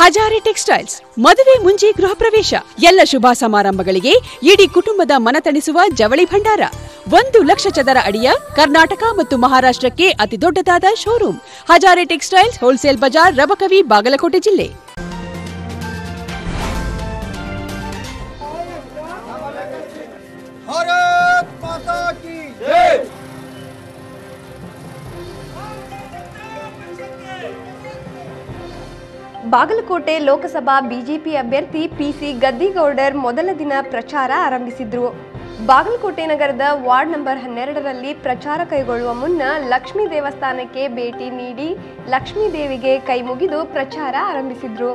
Hazare textiles ಮದುವೆ ಮುಂಜಿ ಗೃಹ ಪ್ರವೇಶ ಎಲ್ಲ ಶುಭ ಸಮಾರಂಭಗಳಿಗೆ ಇಡೀ ಕುಟುಂಬದ ಮನತಣಿಸುವ ಜವಳಿ ಭಂಡಾರ 1 ಲಕ್ಷ ಚದರ ಅಡಿಯ ಕರ್ನಾಟಕ ಮತ್ತು ಮಹಾರಾಷ್ಟ್ರಕ್ಕೆ ಅತಿ ದೊಡ್ಡದಾದ showroom Hazare textiles wholesale bazaar Rabkavi Bagalkot ಜಿಲ್ಲೆ. ಬಾಗಲಕೋಟೆ ಲೋಕಸಭಾ ಬಿಜೆಪಿ ಅಭ್ಯರ್ಥಿ ಪಿಸಿ ಗದ್ದಿಗೌಡರ್ ಮೊದಲ ದಿನ ಪ್ರಚಾರ ಆರಂಭಿಸಿದ್ರು. ಬಾಗಲಕೋಟೆ ನಗರದ ವಾರ್ಡ್ ನಂಬರ್ 12ರಲ್ಲಿ ಪ್ರಚಾರ ಕೈಗೊಳ್ಳುವ ಮುನ್ನ ಲಕ್ಷ್ಮೀ ದೇವಸ್ಥಾನಕ್ಕೆ ಭೇಟಿ ನೀಡಿ ಲಕ್ಷ್ಮೀ ದೇವಿಗೆ ಕೈ ಮುಗಿದು ಪ್ರಚಾರ ಆರಂಭಿಸಿದ್ರು.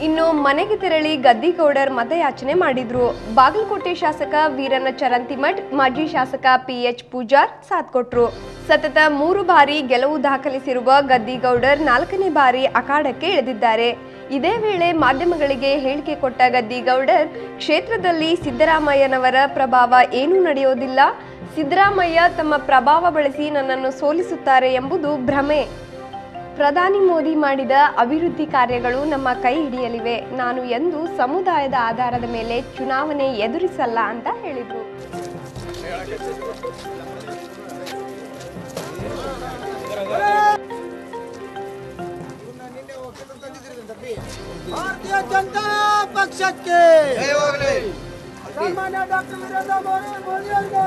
ಇನ್ನು ಮನೆಗೆ ತೆರಳಿ ಗದ್ದಿಗೌಡರ್ ಮತಯಾಚನೆ ಮಾಡಿದ್ರು. ಬಾಗಲಕೋಟೆ ಶಾಸಕ ವೀರಣ್ಣ ಚರಂತಿಮಠ್, ಮಾಜಿ ಶಾಸಕ ಪಿಎಚ್ ಪೂಜಾರ್ ಸಾಥ್ ಕೊಟ್ರು. ಸತತ 3 ಬಾರಿ ಗೆಲುವು ದಾಖಲಿಸಿರುವ ಗದ್ದಿಗೌಡರ್ 4ನೇ ಬಾರಿ ಅಖಾಡಕ್ಕೆ ಇಳಿದಿದ್ದಾರೆ. ಇದೇ ವೇಳೆ ಮಾಧ್ಯಮಗಳಿಗೆ ಹೇಳಿಕೆ ಕೊಟ್ಟ ಗದ್ದಿಗೌಡರ್, ಕ್ಷೇತ್ರದಲ್ಲಿ ಸಿದ್ದರಾಮಯ್ಯನವರ ಪ್ರಭಾವ ಏನೂ ನಡೆಯೋದಿಲ್ಲ, ಸಿದ್ದರಾಮಯ್ಯ ತಮ್ಮ ಪ್ರಭಾವ ಬಳಸಿ ನನ್ನನ್ನು ಸೋಲಿಸುತ್ತಾರೆ ಎಂಬುದು ಭ್ರಮೆ. ಪ್ರಧಾನಿ ಮೋದಿ ಮಾಡಿದ ಅಭಿವೃದ್ಧಿ ಕಾರ್ಯಗಳು ನಮ್ಮ ಕೈ ಹಿಡಿಯಲಿವೆ. ನಾನು ಎಂದು ಸಮುದಾಯದ ಆಧಾರದ ಮೇಲೆ ಚುನಾವಣೆ ಎದುರಿಸಲ್ಲ ಅಂತ ಹೇಳಿದರು. ಭಾರತೀಯ ಜನತಾ ಪಕ್ಷಕ್ಕೆ ಸನ್ಮಾನ್ಯ ಡಾಕ್ಟರ್ ವೀರೇಂದ್ರ ಮೋದಿ ಅವರಿಗೆ